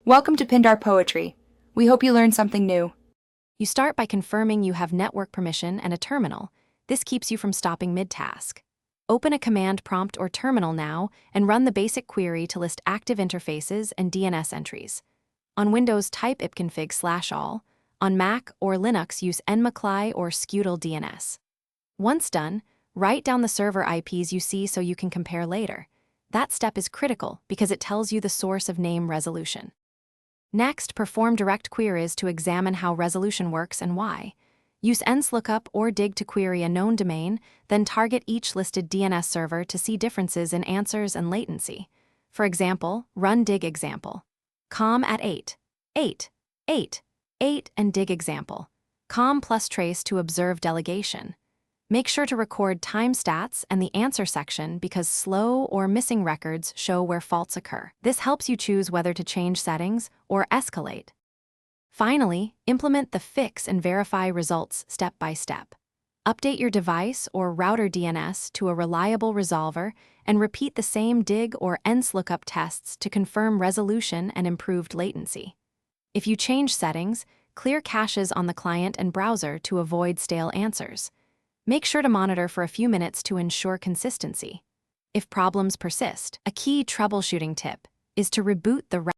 Welcome to Pindar Poetry. We hope you learned something new. You start by confirming you have network permission and a terminal. This keeps you from stopping mid-task. Open a command prompt or terminal now and run the basic query to list active interfaces and DNS entries. On Windows, type ipconfig/all. On Mac or Linux, use nmcli or scutl DNS. Once done, write down the server IPs you see so you can compare later. That step is critical because it tells you the source of name resolution. Next, perform direct queries to examine how resolution works and why. Use nslookup or dig to query a known domain, then target each listed DNS server to see differences in answers and latency. For example, run dig example. com at 8, 8, 8, 8 and dig example. Com plus trace to observe delegation. Make sure to record time stats and the answer section because slow or missing records show where faults occur. This helps you choose whether to change settings or escalate. Finally, implement the fix and verify results step by step. Update your device or router DNS to a reliable resolver and repeat the same dig or nslookup tests to confirm resolution and improved latency. If you change settings, clear caches on the client and browser to avoid stale answers. Make sure to monitor for a few minutes to ensure consistency. If problems persist, a key troubleshooting tip is to reboot the router.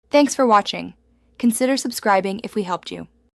Thanks for watching. Consider subscribing if we helped you.